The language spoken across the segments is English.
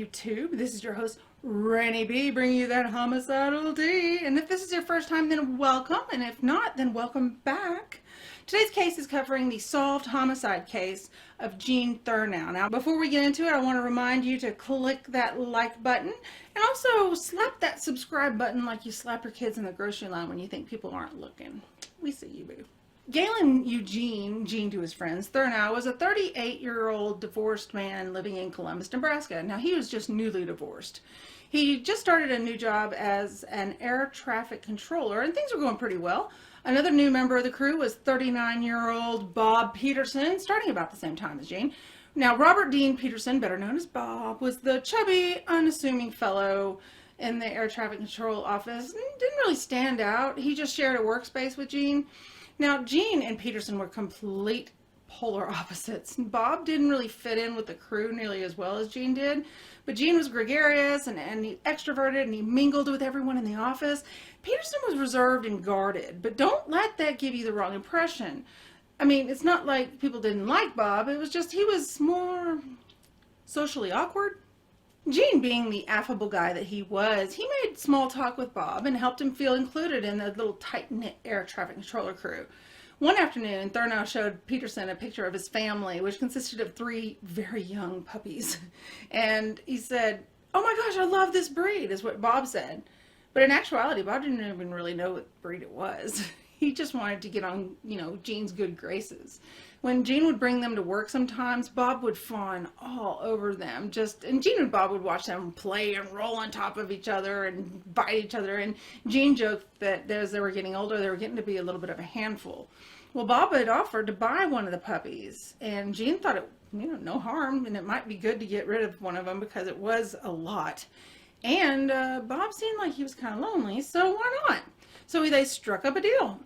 YouTube. This is your host, Ranee B, bringing you that homicidal tea. And if this is your first time, then welcome. And if not, then welcome back. Today's case is covering the solved homicide case of Jean Thurnau. Now, before we get into it, I want to remind you to click that like button and also slap that subscribe button like you slap your kids in the grocery line when you think people aren't looking. We see you, boo. Galen Eugene, Gene to his friends, Thurnau was a 38-year-old divorced man living in Columbus, Nebraska. Now, he was just newly divorced. He just started a new job as an air traffic controller, and things were going pretty well. Another new member of the crew was 39-year-old Bob Peterson, starting about the same time as Gene. Now, Robert Dean Peterson, better known as Bob, was the chubby, unassuming fellow in the air traffic control office. Didn't really stand out. He just shared a workspace with Gene. Now, Gene and Peterson were complete polar opposites. Bob didn't really fit in with the crew nearly as well as Gene did, but Gene was gregarious and he extroverted and he mingled with everyone in the office. Peterson was reserved and guarded, but don't let that give you the wrong impression. I mean, it's not like people didn't like Bob, it was just he was more socially awkward. Gene, being the affable guy that he was, he made small talk with Bob and helped him feel included in the little tight-knit air traffic controller crew. One afternoon, Thurnau showed Peterson a picture of his family, which consisted of 3 very young puppies. And he said, "Oh my gosh, I love this breed," is what Bob said. But in actuality, Bob didn't even really know what breed it was. He just wanted to get on, Gene's good graces. When Gene would bring them to work sometimes, Bob would fawn all over them. And Gene and Bob would watch them play and roll on top of each other and bite each other. And Gene joked that as they were getting older, they were getting to be a little bit of a handful. Well, Bob had offered to buy one of the puppies, and Gene thought it, no harm, and it might be good to get rid of one of them because it was a lot. And Bob seemed like he was kind of lonely, so why not? So they struck up a deal.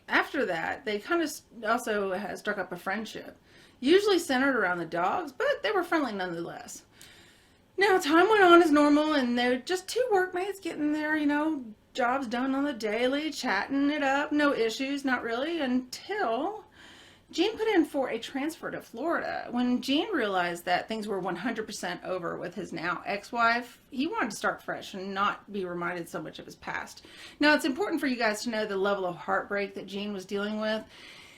After that, they kind of also struck up a friendship, usually centered around the dogs, but they were friendly nonetheless. Now, time went on as normal, and they were just 2 workmates getting their, jobs done on the daily, chatting it up, no issues, not really, until Gene put in for a transfer to Florida. When Gene realized that things were 100% over with his now ex-wife, he wanted to start fresh and not be reminded so much of his past. Now, it's important for you guys to know the level of heartbreak that Gene was dealing with.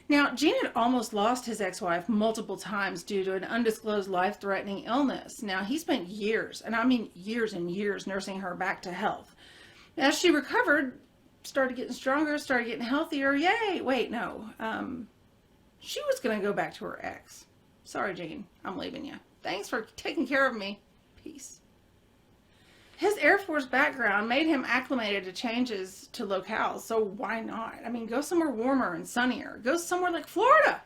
Now, Gene had almost lost his ex-wife multiple times due to an undisclosed life-threatening illness. Now, he spent years, and I mean years and years, nursing her back to health. As she recovered, started getting stronger, started getting healthier, yay! Wait, no. She was going to go back to her ex. Sorry, Gene. I'm leaving you. Thanks for taking care of me. Peace. His Air Force background made him acclimated to changes to locales, so why not? I mean, go somewhere warmer and sunnier. Go somewhere like Florida.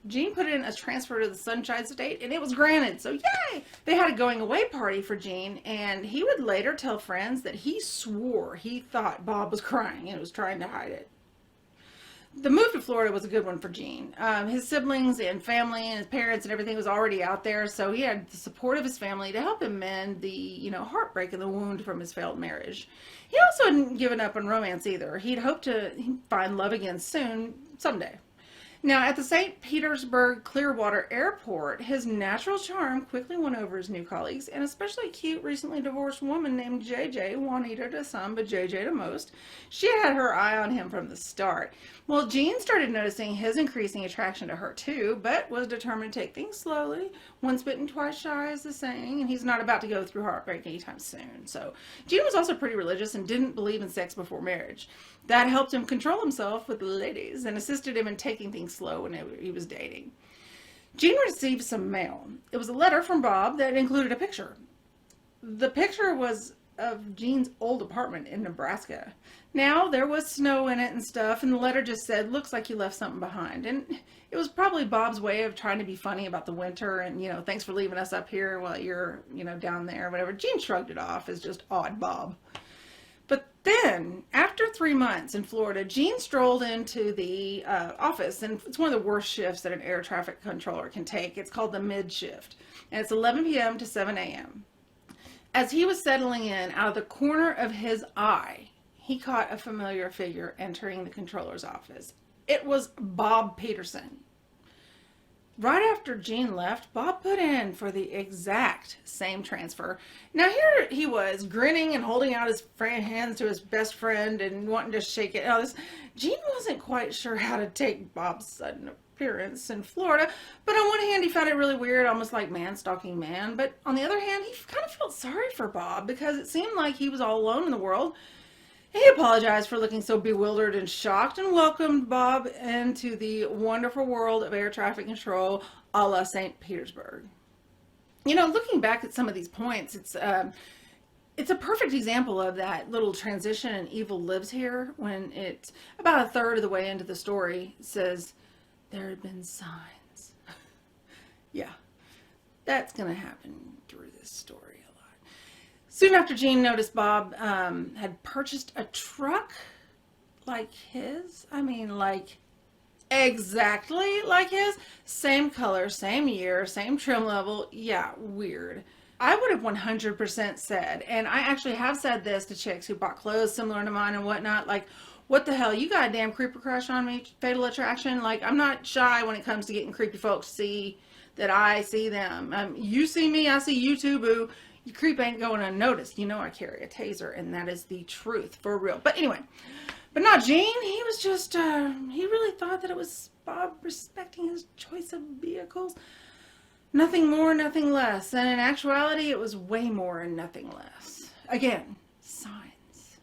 Gene put in a transfer to the Sunshine State, and it was granted, so yay! They had a going-away party for Gene, and he would later tell friends that he swore he thought Bob was crying and was trying to hide it. The move to Florida was a good one for Gene. His siblings and family and his parents and everything was already out there, so he had the support of his family to help him mend the, heartbreak and the wound from his failed marriage. He also hadn't given up on romance either. He'd hoped to find love again soon, someday. Now, at the St. Petersburg Clearwater Airport, his natural charm quickly won over his new colleagues, and especially a cute, recently divorced woman named JJ, Juanita to some, but JJ to most. She had her eye on him from the start. Well, Gene started noticing his increasing attraction to her too, but was determined to take things slowly. Once bitten, twice shy is the saying, and he's not about to go through heartbreak anytime soon. So, Gene was also pretty religious and didn't believe in sex before marriage. That helped him control himself with the ladies and assisted him in taking things slow when he was dating. Gene received some mail. It was a letter from Bob that included a picture. The picture was of Gene's old apartment in Nebraska. Now, there was snow in it and stuff, and the letter just said, "Looks like you left something behind." And it was probably Bob's way of trying to be funny about the winter and, thanks for leaving us up here while you're, down there, whatever. Gene shrugged it off as just odd Bob. But then, after 3 months in Florida, Gene strolled into the office, and it's one of the worst shifts that an air traffic controller can take. It's called the mid shift, and it's 11 p.m. to 7 a.m. As he was settling in, out of the corner of his eye, he caught a familiar figure entering the controller's office. It was Bob Peterson. Right after Jean left, Bob put in for the exact same transfer. Now here he was, grinning and holding out his hands to his best friend and wanting to shake it. Now Jean wasn't quite sure how to take Bob's sudden appearance in Florida, but on one hand he found it really weird, almost like man stalking man. But on the other hand, he kind of felt sorry for Bob because it seemed like he was all alone in the world. He apologized for looking so bewildered and shocked and welcomed Bob into the wonderful world of air traffic control a la St. Petersburg. You know, looking back at some of these points, it's a perfect example of that little transition in Evil Lives Here when it's about a third of the way into the story. It says, there had been signs. Yeah, that's going to happen through this story. Soon after Jean noticed Bob had purchased a truck like his. I mean, like exactly like his. Same color, same year, same trim level. Yeah, weird. I would have 100% said, and I actually have said this to chicks who bought clothes similar to mine and whatnot, like, what the hell, you got a damn creeper crush on me, Fatal Attraction? Like, I'm not shy when it comes to getting creepy folks to see that I see them. You see me, I see you too, boo. Your creep ain't going unnoticed. You know I carry a taser, and that is the truth, for real. But anyway, but not Jean. He was just, he really thought that it was Bob respecting his choice of vehicles. Nothing more, nothing less. And in actuality, it was way more and nothing less. Again, signs.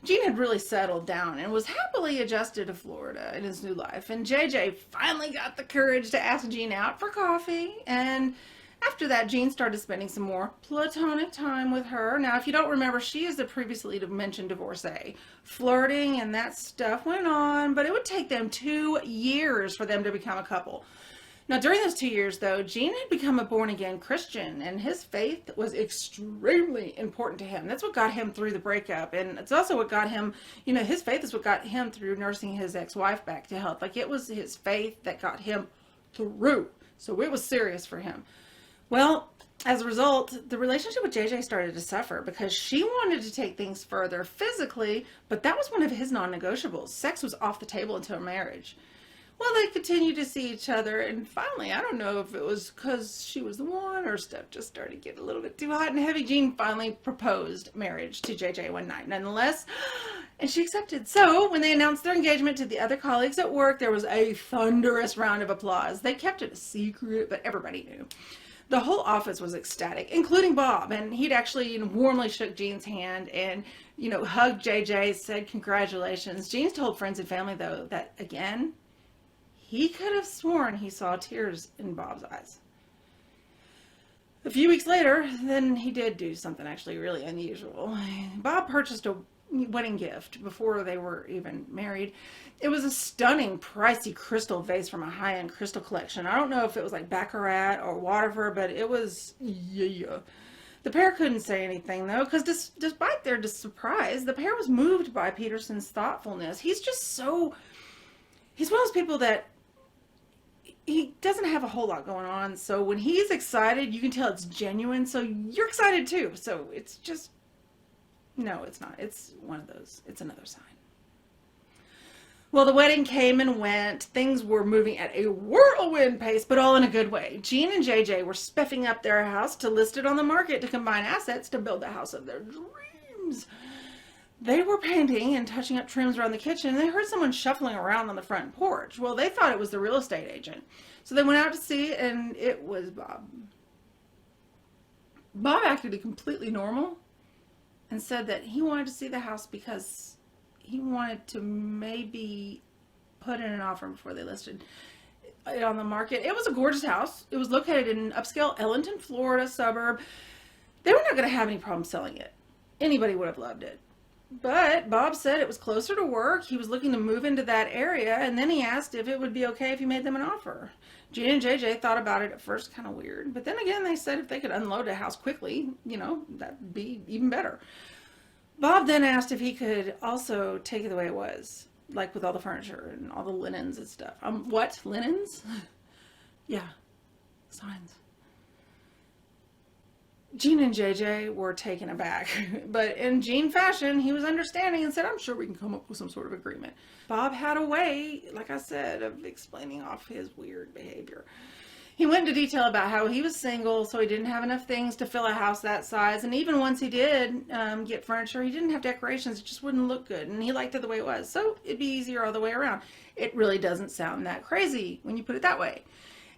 Jean had really settled down and was happily adjusted to Florida in his new life. And JJ finally got the courage to ask Jean out for coffee, and after that, Jean started spending some more platonic time with her. Now, if you don't remember, she is the previously mentioned divorcee. Flirting and that stuff went on, but it would take them 2 years for them to become a couple. Now, during those 2 years, though, Jean had become a born-again Christian, and his faith was extremely important to him. That's what got him through the breakup, and it's also what got him, you know, his faith is what got him through nursing his ex-wife back to health. Like, it was his faith that got him through, so it was serious for him. Well, as a result, the relationship with JJ started to suffer because she wanted to take things further physically, but that was one of his non-negotiables. Sex was off the table until marriage. Well, they continued to see each other, and finally, I don't know if it was because she was the one or stuff just started getting a little bit too hot and heavy. Jean finally proposed marriage to JJ one night, nonetheless, and she accepted. So when they announced their engagement to the other colleagues at work, there was a thunderous round of applause. They kept it a secret, but everybody knew. The whole office was ecstatic, including Bob, and he'd actually warmly shook Jean's hand and, hugged JJ, said congratulations. Jean told friends and family, though, that, again, he could have sworn he saw tears in Bob's eyes. A few weeks later, then he did do something actually really unusual. Bob purchased a wedding gift before they were even married. It was a stunning, pricey crystal vase from a high-end crystal collection. I don't know if it was like Baccarat or Waterford, but it was, yeah. The pair couldn't say anything, though, because despite their surprise, the pair was moved by Peterson's thoughtfulness. He's one of those people that he doesn't have a whole lot going on, so when he's excited, you can tell it's genuine, so you're excited too. So it's just, no, it's not. It's one of those. It's another sign. Well, the wedding came and went. Things were moving at a whirlwind pace, but all in a good way. Jean and JJ were spiffing up their house to list it on the market to combine assets to build the house of their dreams. They were painting and touching up trims around the kitchen, and they heard someone shuffling around on the front porch. Well, they thought it was the real estate agent. So they went out to see, and it was Bob. Bob acted completely normal and said that he wanted to see the house because he wanted to maybe put in an offer before they listed it on the market. It was a gorgeous house. It was located in an upscale Ellington, Florida suburb. They were not going to have any problem selling it. Anybody would have loved it. But Bob said it was closer to work. He was looking to move into that area, and then he asked if it would be okay if he made them an offer. Jean and JJ thought about it at first, kind of weird. But then again, they said if they could unload a house quickly, that'd be even better. Bob then asked if he could also take it the way it was, like with all the furniture and all the linens and stuff. What? Linens? Yeah. Signs. Gene and JJ were taken aback, but in Gene fashion, he was understanding and said, I'm sure we can come up with some sort of agreement. Bob had a way, like I said, of explaining off his weird behavior. He went into detail about how he was single, so he didn't have enough things to fill a house that size. And even once he did get furniture, he didn't have decorations. It just wouldn't look good. And he liked it the way it was. So it'd be easier all the way around. It really doesn't sound that crazy when you put it that way.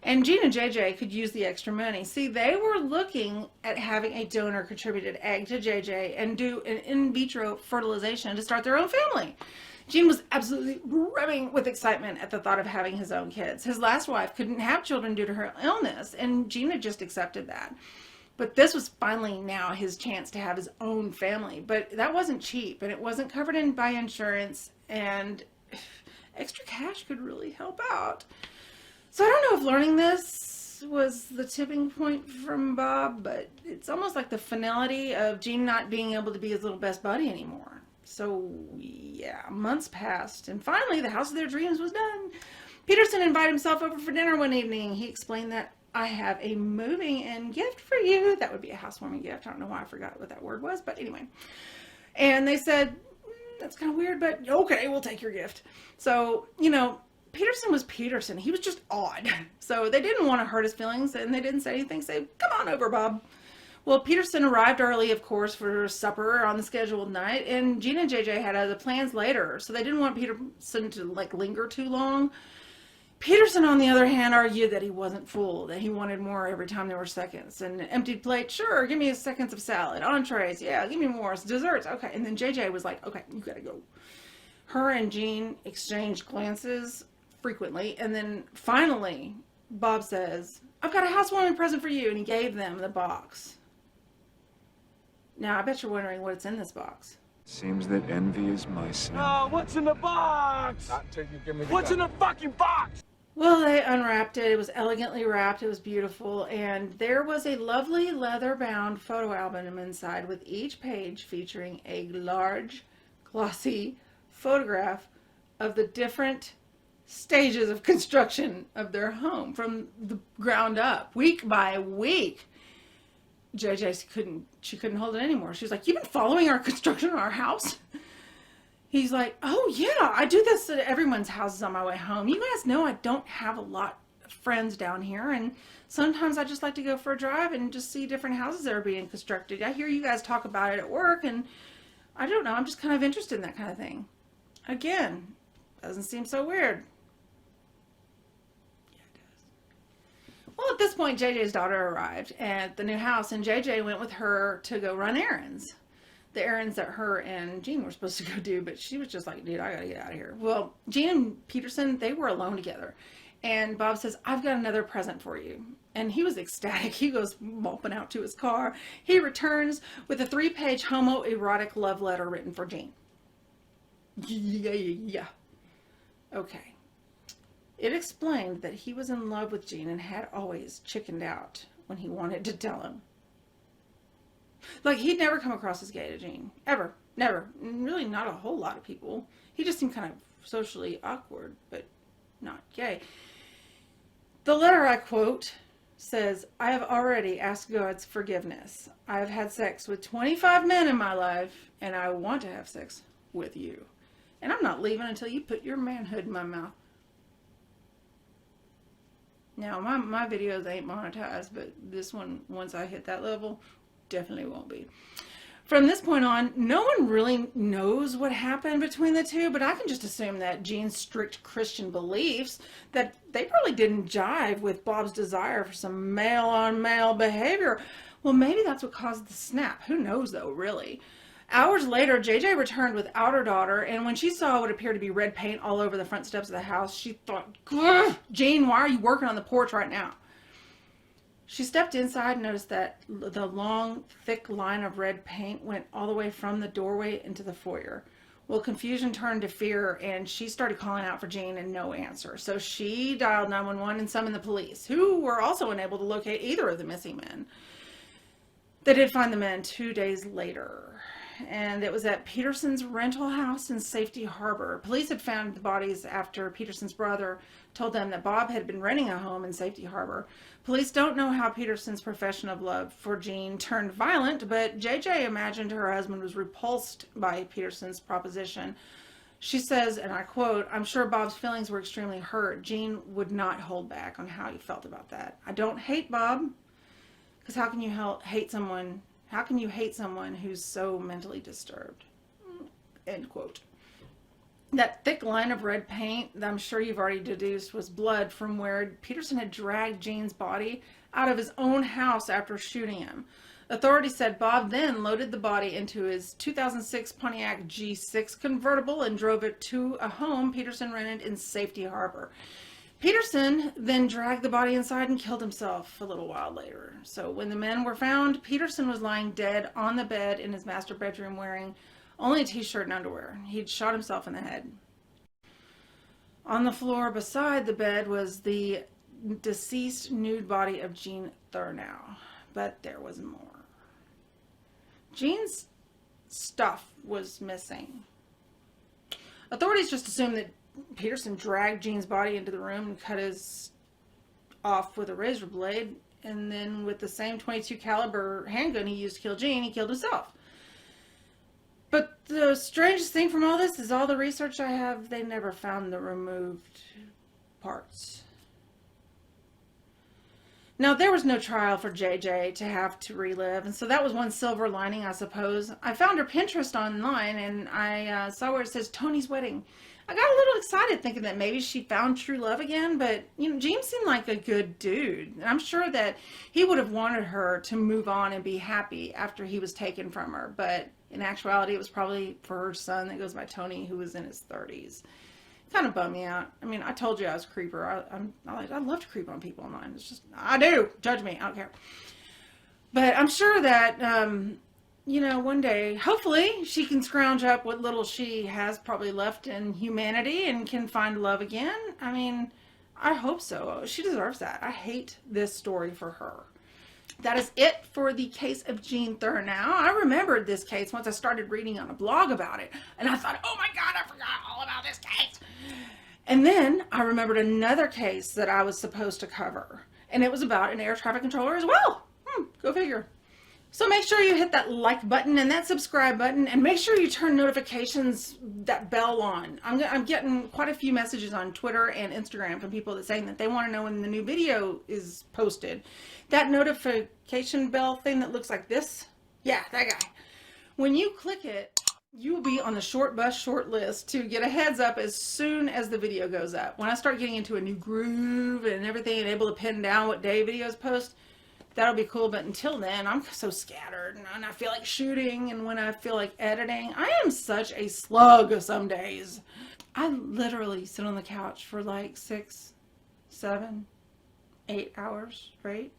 And Gene and JJ could use the extra money. See, they were looking at having a donor contributed egg to JJ and do an in vitro fertilization to start their own family. Gene was absolutely brimming with excitement at the thought of having his own kids. His last wife couldn't have children due to her illness, and Gene had just accepted that. But this was finally now his chance to have his own family. But that wasn't cheap, and it wasn't covered in by insurance, and extra cash could really help out. So I don't know if learning this was the tipping point from Bob, but it's almost like the finality of Gene not being able to be his little best buddy anymore. So yeah, months passed, and finally the house of their dreams was done. Peterson invited himself over for dinner one evening. He explained that I have a moving in gift for you. That would be a housewarming gift. I don't know why I forgot what that word was, but anyway. And they said, that's kind of weird, but okay, we'll take your gift. So, Peterson was Peterson. He was just odd. So they didn't want to hurt his feelings, and they didn't say anything. Say, come on over, Bob. Well, Peterson arrived early, of course, for supper on the scheduled night, and Gene and JJ had other plans later, so they didn't want Peterson to, linger too long. Peterson, on the other hand, argued that he wasn't full, that he wanted more every time there were seconds. And an emptied plate, sure, give me seconds of salad. Entrees, yeah, give me more. Desserts, okay. And then JJ was like, okay, you gotta go. Her and Gene exchanged glances frequently, and then finally, Bob says, I've got a housewarming present for you, and he gave them the box. Now, I bet you're wondering what's in this box. Seems that envy is my sin. Oh, what's in the box? Not till you give me the What's in the fucking box? Well, they unwrapped it. It was elegantly wrapped. It was beautiful. And there was a lovely leather-bound photo album inside with each page featuring a large, glossy photograph of the different stages of construction of their home from the ground up, week by week. JJ couldn't hold it anymore. She was like, you've been following our construction of our house? He's like, oh yeah, I do this at everyone's houses on my way home. You guys know I don't have a lot of friends down here, and sometimes I just like to go for a drive and just see different houses that are being constructed. I hear you guys talk about it at work, and I don't know, I'm just kind of interested in that kind of thing. Again, doesn't seem so weird. Well, at this point, JJ's daughter arrived at the new house, and JJ went with her to go run errands. The errands that her and Gene were supposed to go do, but she was just like, dude, I gotta get out of here. Well, Gene and Peterson, they were alone together. And Bob says, I've got another present for you. And he was ecstatic. He goes moping out to his car. He returns with a 3-page homoerotic love letter written for Gene. Yeah. Okay. It explained that he was in love with Gene and had always chickened out when he wanted to tell him. Like, he'd never come across as gay to Gene. Ever. Never. Really not a whole lot of people. He just seemed kind of socially awkward, but not gay. The letter I quote says, I have already asked God's forgiveness. I have had sex with 25 men in my life, and I want to have sex with you. And I'm not leaving until you put your manhood in my mouth. Now, my videos ain't monetized, but this one, once I hit that level, definitely won't be. From this point on, no one really knows what happened between the two, but I can just assume that Gene's strict Christian beliefs, that they probably didn't jive with Bob's desire for some male-on-male behavior. Well, maybe that's what caused the snap. Who knows, though, really? Hours later, JJ returned without her daughter, and when she saw what appeared to be red paint all over the front steps of the house, she thought, Gene, why are you working on the porch right now? She stepped inside and noticed that the long, thick line of red paint went all the way from the doorway into the foyer. Well, confusion turned to fear, and she started calling out for Gene and no answer. So she dialed 911 and summoned the police, who were also unable to locate either of the missing men. They did find the men 2 days later. and it was at Peterson's rental house in Safety Harbor. Police had found the bodies after Peterson's brother told them that Bob had been renting a home in Safety Harbor. Police don't know how Peterson's profession of love for Jean turned violent, but JJ imagined her husband was repulsed by Peterson's proposition. She says, and I quote, "I'm sure Bob's feelings were extremely hurt. Jean would not hold back on how he felt about that. I don't hate Bob, because how can you hate someone? How can you hate someone who's so mentally disturbed?" End quote. That thick line of red paint that I'm sure you've already deduced was blood from where Peterson had dragged Jean's body out of his own house after shooting him. Authorities said Bob then loaded the body into his 2006 Pontiac G6 convertible and drove it to a home Peterson rented in Safety Harbor. Peterson then dragged the body inside and killed himself a little while later. So when the men were found, Peterson was lying dead on the bed in his master bedroom wearing only a t-shirt and underwear. He'd shot himself in the head. On the floor beside the bed was the deceased nude body of Jean Thurnau. But there was more. Jean's stuff was missing. Authorities just assumed that Peterson dragged Jean's body into the room and cut his off with a razor blade, and then with the same .22 caliber handgun he used to kill Jean, he killed himself. But the strangest thing from all this is all the research I have, they never found the removed parts. Now, there was no trial for JJ to have to relive, and so that was one silver lining, I suppose. I found her Pinterest online, and I saw where it says Tony's wedding. I got a little excited thinking that maybe she found true love again, but, Gene seemed like a good dude. And I'm sure that he would have wanted her to move on and be happy after he was taken from her, but in actuality, it was probably for her son that goes by Tony, who was in his 30s. Kind of bummed me out. I mean, I told you I was a creeper. I love to creep on people online. It's just, I do. Judge me. I don't care. But I'm sure that, one day, hopefully, she can scrounge up what little she has probably left in humanity and can find love again. I mean, I hope so. She deserves that. I hate this story for her. That is it for the case of Jean Thurnau. I remembered this case once I started reading on a blog about it. And I thought, oh my God, I forgot all about this case. And then I remembered another case that I was supposed to cover. And it was about an air traffic controller as well. Go figure. So make sure you hit that like button and that subscribe button. And make sure you turn notifications, that bell on. I'm getting quite a few messages on Twitter and Instagram from people that saying that they want to know when the new video is posted. That notification bell thing that looks like this, yeah, that guy. When you click it, you will be on the short bus short list to get a heads up as soon as the video goes up. When I start getting into a new groove and everything and able to pin down what day videos post, that'll be cool. But until then, I'm so scattered, and I feel like shooting, and when I feel like editing, I am such a slug some days. I literally sit on the couch for like 6, 7, 8 hours straight.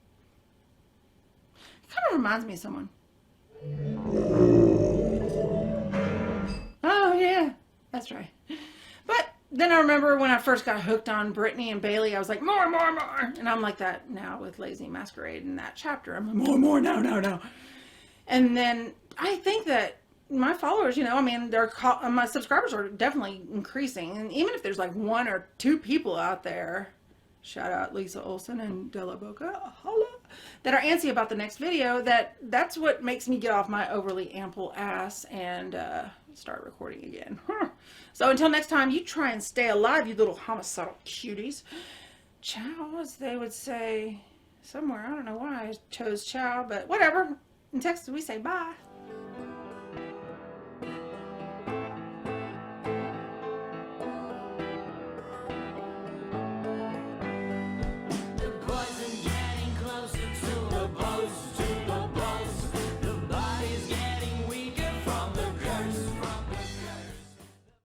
Kind of reminds me of someone. Oh yeah, that's right. But then I remember when I first got hooked on Brittany and Bailey, I was like, more, and I'm like that now with Lazy Masquerade in that chapter. I'm like, more, no. And then I think that my followers, my subscribers are definitely increasing, and even if there's like 1 or 2 people out there, shout out Lisa Olson and Della Boca, holla, that are antsy about the next video, that's what makes me get off my overly ample ass and start recording again. So until next time, you try and stay alive, you little homicidal cuties. Ciao, as they would say somewhere. I don't know why I chose ciao, but whatever. In Texas, we say bye.